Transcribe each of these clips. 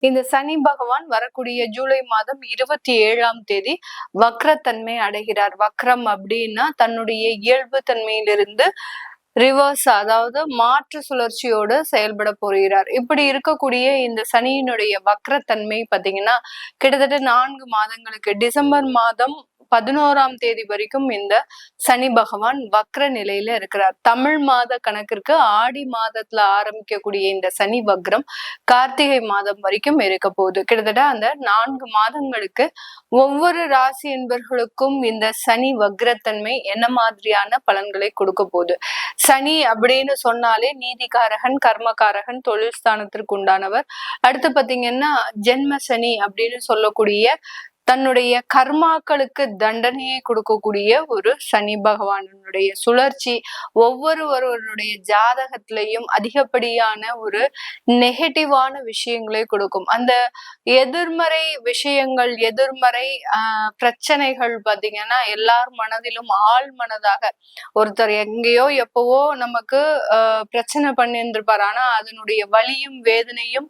இந்த சனி பகவான் வரக்கூடிய ஜூலை மாதம் 27ஆம் தேதி வக்ரத்தன்மை அடைகிறார். வக்ரம் அப்படின்னா தன்னுடைய இயல்பு தன்மையிலிருந்து ரிவர்ஸ், அதாவது மாற்று சுழற்சியோடு செயல்பட போகிறார். இப்படி இருக்கக்கூடிய இந்த சனியினுடைய வக்ரத்தன்மை பாத்தீங்கன்னா கிட்டத்தட்ட 4 மாதங்களுக்கு, டிசம்பர் மாதம் 11ஆம் தேதி வரைக்கும் இந்த சனி பகவான் வக்ர நிலையில இருக்கிறார். தமிழ் மாத கணக்கிற்கு ஆடி மாதத்துல ஆரம்பிக்கக்கூடிய இந்த சனி வக்ரம் கார்த்திகை மாதம் வரைக்கும் இருக்க போகுது. கிட்டத்தட்ட அந்த 4 மாதங்களுக்கு ஒவ்வொரு ராசி என்பர்களுக்கும் இந்த சனி வக்ரத்தன்மை என்ன மாதிரியான பலன்களை கொடுக்க போகுது. சனி அப்படின்னு சொன்னாலே நீதிகாரகன், கர்மகாரகன், தொழில் ஸ்தானத்திற்கு உண்டானவர். அடுத்து பாத்தீங்கன்னா ஜென்ம சனி அப்படின்னு சொல்லக்கூடிய தன்னுடைய கர்மாக்களுக்கு தண்டனையை கொடுக்கக்கூடிய ஒரு சனி பகவானுடைய சுழற்சி ஒவ்வொருவருடைய ஜாதகத்திலையும் அதிகப்படியான ஒரு நெகட்டிவான விஷயங்களை கொடுக்கும். அந்த எதிர்மறை விஷயங்கள், எதிர்மறை பிரச்சனைகள் பாத்தீங்கன்னா எல்லார் மனதிலும் ஆள் மனதாக ஒருத்தர் எங்கேயோ எப்பவோ நமக்கு பிரச்சனை பண்ணியிருந்திருப்பார். ஆனா அதனுடைய வலியும் வேதனையும்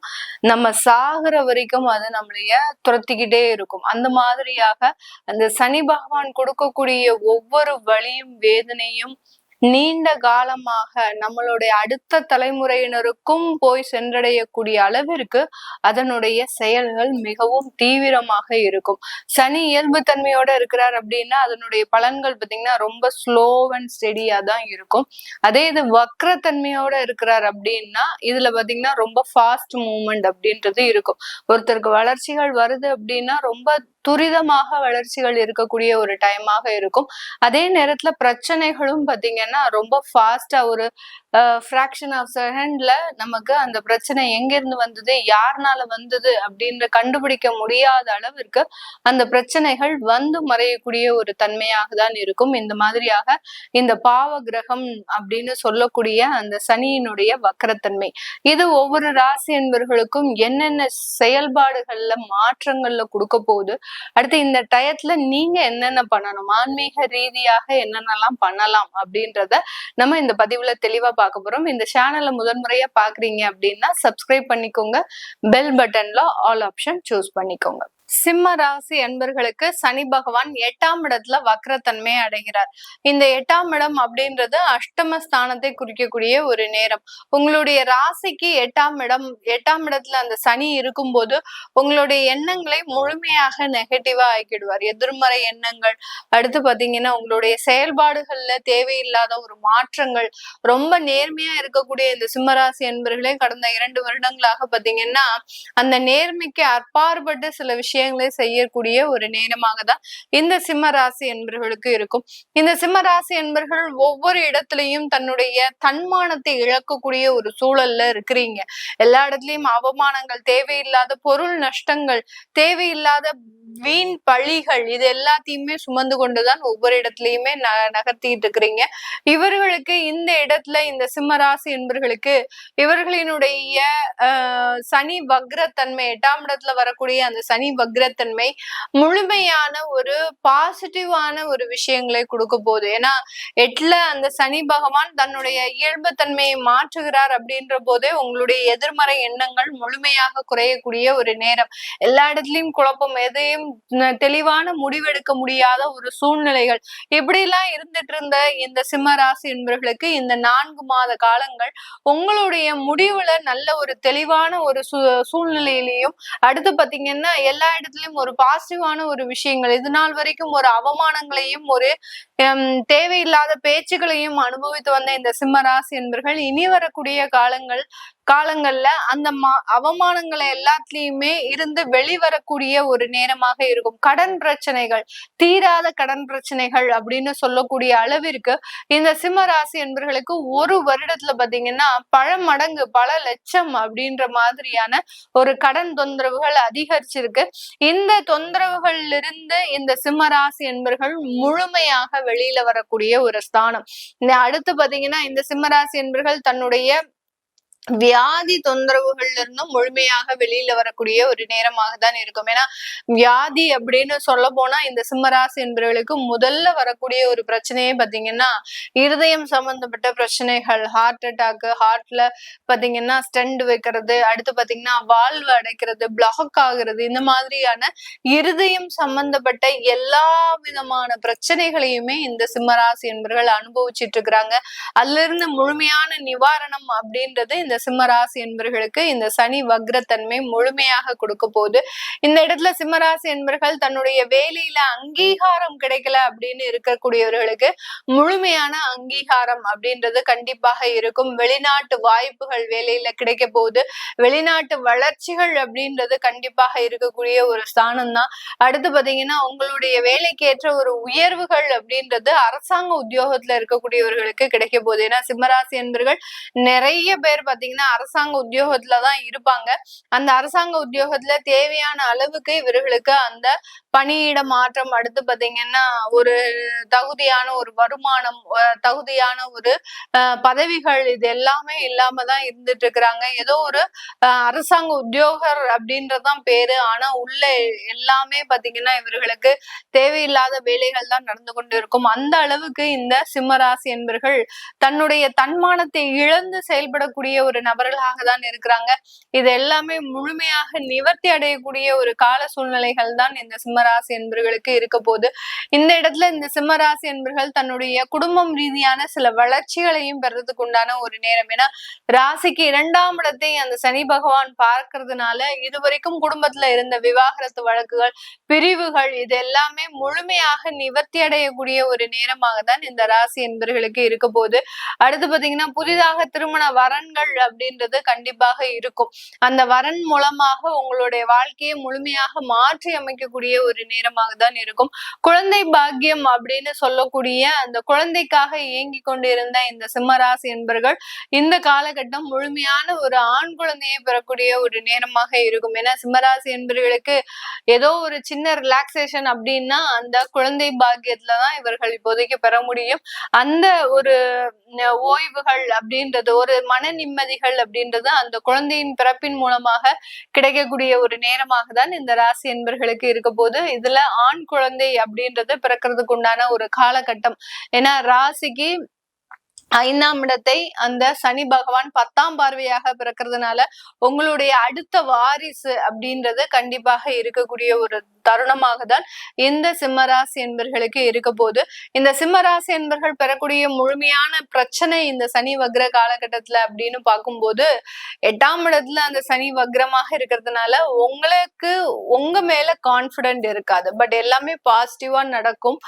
நம்ம சாகுற வரைக்கும் அது நம்மளைய துரத்திக்கிட்டே இருக்கும். அந்த மாதிரியாக அந்த சனி பகவான் கொடுக்கக்கூடிய ஒவ்வொரு வலியும் வேதனையும் நீண்ட காலமாக நம்மளுடைய அடுத்த தலைமுறையினருக்கும் போய் சென்றடையக்கூடிய அளவிற்கு அதனுடைய செயல்கள் மிகவும் தீவிரமாக இருக்கும். சனி இயல்பு தன்மையோட இருக்கிறார் அப்படின்னா அதனுடைய பலன்கள் பார்த்தீங்கன்னா ரொம்ப ஸ்லோ அண்ட் ஸ்டெடியா தான் இருக்கும். அதே இது வக்ரத்தன்மையோட இருக்கிறார் அப்படின்னா இதுல பாத்தீங்கன்னா ரொம்ப ஃபாஸ்ட் மூவ்மெண்ட் அப்படின்றது இருக்கும். ஒருத்தருக்கு வளர்ச்சிகள் வருது அப்படின்னா ரொம்ப துரிதமாக வளர்ச்சிகள் இருக்கக்கூடிய ஒரு டைமாக இருக்கும். அதே நேரத்துல பிரச்சனைகளும் பாத்தீங்கன்னா ரொம்ப ஃபாஸ்டா ஒரு ஃபிராக்ஷன் ஆஃப் செகண்ட்ல நமக்கு அந்த பிரச்சனை எங்கிருந்து வந்தது, யாருனால வந்தது அப்படின்ற கண்டுபிடிக்க முடியாத அளவிற்கு அந்த பிரச்சனைகள் வந்து மறையக்கூடிய ஒரு தன்மையாக தான் இருக்கும். இந்த மாதிரியாக இந்த பாவ கிரகம் அப்படின்னு சொல்லக்கூடிய அந்த சனியினுடைய வக்கரத்தன்மை இது ஒவ்வொரு ராசி என்பவர்களுக்கும் என்னென்ன செயல்பாடுகள்ல மாற்றங்கள்ல கொடுக்க போகுது, அடுத்து இந்த டயத்துல நீங்க என்னென்ன பண்ணணும், ஆன்மீக ரீதியாக என்னென்னலாம் பண்ணலாம் அப்படின்றத நம்ம இந்த பதிவுல தெளிவா பார்க்க போறோம். இந்த சேனலை முதன்முறையா பாக்குறீங்க அப்படின்னா சப்ஸ்கிரைப் பண்ணிக்கோங்க, பெல் பட்டன்ல ஆல் ஆப்ஷன் சூஸ் பண்ணிக்கோங்க. சிம்ம ராசி அன்பர்களுக்கு சனி பகவான் 8ஆம் இடத்துல வக்ரத்தன்மை அடைகிறார். இந்த 8ஆம் இடம் அப்படின்றது அஷ்டம ஸ்தானத்தை குறிக்கக்கூடிய ஒரு நேரம். உங்களுடைய ராசிக்கு 8ஆம் இடத்துல அந்த சனி இருக்கும்போது உங்களுடைய எண்ணங்களை முழுமையாக நெகட்டிவா ஆக்கிடுவார். எதிர்மறை எண்ணங்கள், அடுத்து பாத்தீங்கன்னா உங்களுடைய செயல்பாடுகள்ல தேவையில்லாத ஒரு மாற்றங்கள், ரொம்ப நேர்மையா இருக்கக்கூடிய இந்த சிம்மராசி அன்பர்களே கடந்த 2 வருடங்களாக பாத்தீங்கன்னா அந்த நேர்மைக்கு அப்பாற்பட்டு சில விஷயங்களை செய்யக்கூடிய ஒரு நேரமாக தான் இந்த சிம்ம ராசி என்பவர்களுக்கு இருக்கும். இந்த சிம்ம ராசி என்பவர்கள் ஒவ்வொரு இடத்திலையும் தன்னுடைய தன்மானத்தை இழக்கக்கூடிய ஒரு சூழல்ல இருக்கிறீங்க. எல்லா இடத்துலயும் அவமானங்கள், தேவையில்லாத பொருள் நஷ்டங்கள், தேவையில்லாத வீண் பழிகள், இது எல்லாத்தையுமே சுமந்து கொண்டுதான் ஒவ்வொரு இடத்துலயுமே நகர்த்திட்டு இருக்கிறீங்க. இவர்களுக்கு இந்த இடத்துல இந்த சிம்மராசி என்பவர்களுக்கு இவர்களினுடைய சனி வக்ரத்தன்மை, 8ஆம் இடத்துல வரக்கூடிய அந்த சனி வக்ரத்தன்மை முழுமையான ஒரு பாசிட்டிவான ஒரு விஷயங்களை கொடுக்க போகுது. ஏன்னா 8ல அந்த சனி பகவான் தன்னுடைய இயல்பு தன்மையை மாற்றுகிறார் அப்படின்ற போதே உங்களுடைய எதிர்மறை எண்ணங்கள் முழுமையாக குறையக்கூடிய ஒரு நேரம். எல்லா இடத்துலயும் குழப்பம், எதையும் தெளிவான முடிவெடுக்க முடியாத ஒரு சூழ்நிலைகள், இப்படி எல்லாம் இருந்துட்டு இருந்த இந்த சிம்ம ராசி என்பவர்களுக்கு இந்த 4 மாத காலங்கள் உங்களுடைய முடிவுல நல்ல ஒரு தெளிவான ஒரு சூழ்நிலையிலையும், அடுத்து பாத்தீங்கன்னா எல்லா இடத்துலயும் ஒரு பாசிட்டிவான ஒரு விஷயங்கள், இது நாள் வரைக்கும் ஒரு அவமானங்களையும் ஒரு தேவையில்லாத பேச்சுகளையும் அனுபவித்து வந்த இந்த சிம்ம ராசி என்பவர்கள் இனி வரக்கூடிய காலங்கள்ல அந்த அவமானங்களை எல்லாத்துலயுமே இருந்து வெளிவரக்கூடிய ஒரு நேரமாக இருக்கும். கடன் பிரச்சனைகள், தீராத கடன் பிரச்சனைகள் அப்படின்னு சொல்லக்கூடிய அளவிற்கு இந்த சிம்ம ராசி என்பவர்களுக்கு ஒரு வருடத்துல பாத்தீங்கன்னா பல மடங்கு, பல லட்சம் அப்படின்ற மாதிரியான ஒரு கடன் தொந்தரவுகள் அதிகரிச்சிருக்கு. இந்த தொந்தரவுகள்ல இருந்து இந்த சிம்ம ராசி என்பவர்கள் முழுமையாக வெளியில வரக்கூடிய ஒரு ஸ்தானம். அடுத்து பாத்தீங்கன்னா இந்த சிம்ம ராசி என்பவர்கள் தன்னுடைய வியாதி தொந்தரவுகள்ல இருந்தும் முழுமையாக வெளியில வரக்கூடிய ஒரு நேரமாக தான் இருக்கும். ஏன்னா வியாதி அப்படின்னு சொல்ல போனா இந்த சிம்மராசி என்பவர்களுக்கு முதல்ல வரக்கூடிய ஒரு பிரச்சனையே பாத்தீங்கன்னா இருதயம் சம்பந்தப்பட்ட பிரச்சனைகள், ஹார்ட் அட்டாக், ஹார்ட்ல பாத்தீங்கன்னா ஸ்டெண்ட் வைக்கிறது, அடுத்து பாத்தீங்கன்னா வால்வு அடைக்கிறது, பிளாக் ஆகுறது, இந்த மாதிரியான இருதயம் சம்பந்தப்பட்ட எல்லா விதமான பிரச்சனைகளையுமே இந்த சிம்மராசி என்பவர்கள் அனுபவிச்சுட்டு இருக்கிறாங்க. அதுல இருந்து முழுமையான நிவாரணம் அப்படின்றது இந்த சிம்மராசி என்பவர்களுக்கு இந்த சனி வக்ரத்தன்மை முழுமையாக கொடுக்க போகுது. இந்த இடத்துல சிம்மராசி என்பவர்கள் தன்னுடைய வேலையில அங்கீகாரம் கிடைக்கல அப்படின்னு இருக்கக்கூடியவர்களுக்கு முழுமையான அங்கீகாரம் அப்படின்றது கண்டிப்பாக இருக்கும். வெளிநாட்டு வாய்ப்புகள் வேலையில கிடைக்க போகுது. வெளிநாட்டு வளர்ச்சிகள் அப்படின்றது கண்டிப்பாக இருக்கக்கூடிய ஒரு ஸ்தானம் தான். அடுத்து பாத்தீங்கன்னா உங்களுடைய வேலைக்கேற்ற ஒரு உயர்வுகள் அப்படின்றது அரசாங்க உத்தியோகத்துல இருக்கக்கூடியவர்களுக்கு கிடைக்க போகுது. ஏன்னா சிம்மராசி என்பவர்கள் நிறைய பேர் பாத்தீங்கன்னா அரசாங்க உத்தியோகத்துலதான் இருப்பாங்க. அந்த அரசாங்க உத்தியோகத்துல தேவையான அளவுக்கு இவர்களுக்கு அந்த பணியிட மாற்றம், அடுத்து பாத்தீங்கன்னா ஒரு தகுதியான ஒரு வருமானம், தகுதியான ஒரு பதவிகள், இது எல்லாமே இல்லாம தான் இருந்துட்டு இருக்கிறாங்க. ஏதோ ஒரு அரசாங்க உத்தியோகர் அப்படின்றதான் பேரு, ஆனா உள்ள எல்லாமே பாத்தீங்கன்னா இவர்களுக்கு தேவையில்லாத வேலைகள் தான் நடந்து கொண்டு இருக்கும். அந்த அளவுக்கு இந்த சிம்மராசி என்பவர்கள் தன்னுடைய தன்மானத்தை இழந்து செயல்படக்கூடிய ஒரு நபர்களாக தான் இருக்கிறாங்க. இது எல்லாமே முழுமையாக நிவர்த்தி அடையக்கூடிய ஒரு கால சூழ்நிலைகள் தான் இந்த சிம்மராசி என்பவர்களுக்கு இருக்க போது. இந்த இடத்துல இந்த சிம்மராசி என்பவர்கள் தன்னுடைய குடும்பம் ரீதியான சில வளர்ச்சிகளையும் பெறதுக்கு உண்டான ஒரு நேரம். ஏன்னா ராசிக்கு 2ஆம் இடத்தை அந்த சனி பகவான் பார்க்கறதுனால இதுவரைக்கும் குடும்பத்துல இருந்த விவாகரத்து வழக்குகள், பிரிவுகள், இது எல்லாமே முழுமையாக நிவர்த்தி அடையக்கூடிய ஒரு நேரமாக தான் இந்த ராசி என்பவர்களுக்கு இருக்க போது. அடுத்து பாத்தீங்கன்னா புதிதாக திருமண வரன்கள் அப்படின்றது கண்டிப்பாக இருக்கும். அந்த வரன் மூலமாக உங்களுடைய வாழ்க்கையை முழுமையாக மாற்றி அமைக்கக்கூடிய ஒரு நேரமாக தான் இருக்கும். குழந்தை பாக்கியம் அப்படின்னு சொல்லக்கூடிய அந்த குழந்தைக்காக இயங்கி கொண்டிருந்த இந்த சிம்மராசி என்பவர்கள் இந்த காலகட்டம் முழுமையான ஒரு ஆண் குழந்தையை பெறக்கூடிய ஒரு நேரமாக இருக்கும். ஏன்னா சிம்மராசி என்பவர்களுக்கு ஏதோ ஒரு சின்ன ரிலாக்ஸேஷன் அப்படின்னா அந்த குழந்தை பாக்கியத்துலதான் இவர்கள் இப்போதைக்கு பெற முடியும். அந்த ஒரு ஓய்வுகள் அப்படின்றது, ஒரு மன நிம்மதிகள் அப்படின்றது அந்த குழந்தையின் பிறப்பின் மூலமாக கிடைக்கக்கூடிய ஒரு நேரமாக தான் இந்த ராசி என்பர்களுக்கு இருக்க போது. இதுல ஆண் குழந்தை அப்படின்றது பிறக்கிறதுக்கு உண்டான ஒரு காலகட்டம். ஏன்னா ராசிக்கு 5ஆம் இடத்தை அந்த சனி பகவான் 10ஆம் பார்வையாக பிறக்கிறதுனால உங்களுடைய அடுத்த வாரிசு அப்படின்றது கண்டிப்பாக இருக்கக்கூடிய ஒரு தருணமாக தான் இந்த சிம்மராசி என்பர்களுக்கு இருக்க போது. இந்த சிம்மராசி என்பர்கள் பெறக்கூடிய முழுமையான பிரச்சனை இந்த சனி வக்ர காலகட்டத்துல அப்படின்னு பார்க்கும்போது 8ஆம் இடத்துல அந்த சனி வக்ரமாக இருக்கிறதுனால உங்களுக்கு உங்க மேல கான்பிடென்ட் இருக்காது. பட் எல்லாமே பாசிட்டிவா நடக்கும்.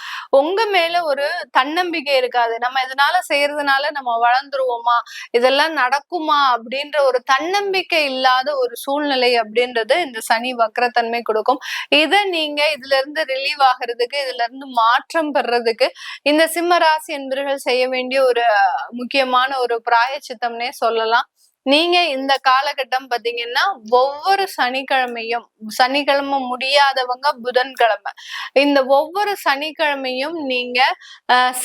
உங்க மேல ஒரு தன்னம்பிக்கை இருக்காது. நம்ம இதனால செய்யறதுனால நம்ம வளர்ந்துருவோமா, இதெல்லாம் நடக்குமா அப்படின்ற ஒரு தன்னம்பிக்கை இல்லாத ஒரு சூழ்நிலை அப்படின்றது இந்த சனி வக்ரத்தன்மை கொடுக்கும். இதை நீங்க இதுல இருந்து ரிலீவ் ஆகிறதுக்கு, இதுல இருந்து மாற்றம் பெறதுக்கு இந்த சிம்ம ராசி என்பவர்கள் செய்ய வேண்டிய ஒரு முக்கியமான ஒரு பிராயச்சித்தம்னே சொல்லலாம். நீங்க இந்த காலகட்டம் பாத்தீங்கன்னா ஒவ்வொரு சனிக்கிழமையும், சனிக்கிழமை முடியாதவங்க புதன்கிழமை, இந்த ஒவ்வொரு சனிக்கிழமையும் நீங்க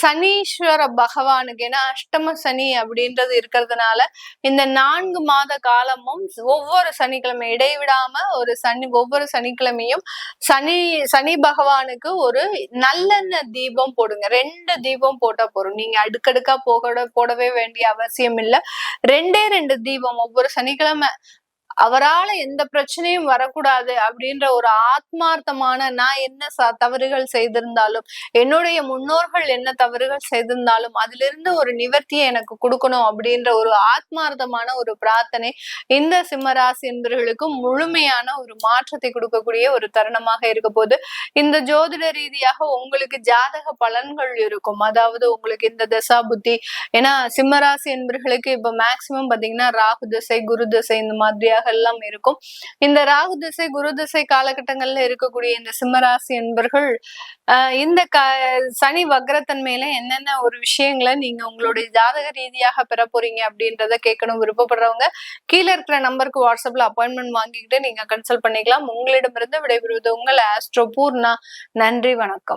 சனீஸ்வர பகவானுக்கு, ஏன்னா அஷ்டம சனி அப்படின்றது இருக்கிறதுனால இந்த 4 மாத காலமும் ஒவ்வொரு சனிக்கிழமை இடைவிடாம ஒவ்வொரு சனிக்கிழமையும் சனி பகவானுக்கு ஒரு நல்லெண்ணெய் தீபம் போடுங்க. 2 தீபம் போட்டா போறோம். நீங்க அடுக்கடுக்கா போடவே வேண்டிய அவசியம் இல்லை. 2 தீபம் ஒவ்வொரு சனிக்கிழமை அவரால் எந்த பிரச்சனையும் வரக்கூடாது அப்படின்ற ஒரு ஆத்மார்த்தமான, நான் என்ன தவறுகள் செய்திருந்தாலும், என்னுடைய முன்னோர்கள் என்ன தவறுகள் செய்திருந்தாலும் அதிலிருந்து ஒரு நிவர்த்தியை எனக்கு கொடுக்கணும் அப்படின்ற ஒரு ஆத்மார்த்தமான ஒரு பிரார்த்தனை இந்த சிம்மராசி என்பவர்களுக்கு முழுமையான ஒரு மாற்றத்தை கொடுக்கக்கூடிய ஒரு தருணமாக இருக்க போது. இந்த ஜோதிட ரீதியாக உங்களுக்கு ஜாதக பலன்கள் இருக்கும். அதாவது உங்களுக்கு இந்த தசா புத்தி, ஏன்னா சிம்மராசி என்பவர்களுக்கு இப்ப மேக்சிமம் பாத்தீங்கன்னா ராகு திசை, குரு திசை இந்த மாதிரியாக எல்லாம் இருக்கும். இந்த ராகு திசை, குரு திசை காலகட்டங்கள்ல இருக்கக்கூடிய இந்த சிம்மராசி என்பர்கள் இந்த சனி வக்ரத்தன்மையில என்னென்ன ஒரு விஷயங்களை நீங்க உங்களுடைய ஜாதக ரீதியாக பெற போறீங்க அப்படின்றத கேட்கணும் விருப்பப்படுறவங்க கீழே இருக்கிற நம்பருக்கு வாட்ஸ்அப்ல அப்பாயின்மெண்ட் வாங்கிக்கிட்டு நீங்க கன்சல்ட் பண்ணிக்கலாம். உங்களிடமிருந்து விடைபெறுவது உங்கள் ஆஸ்ட்ரோ பூர்ணா. நன்றி, வணக்கம்.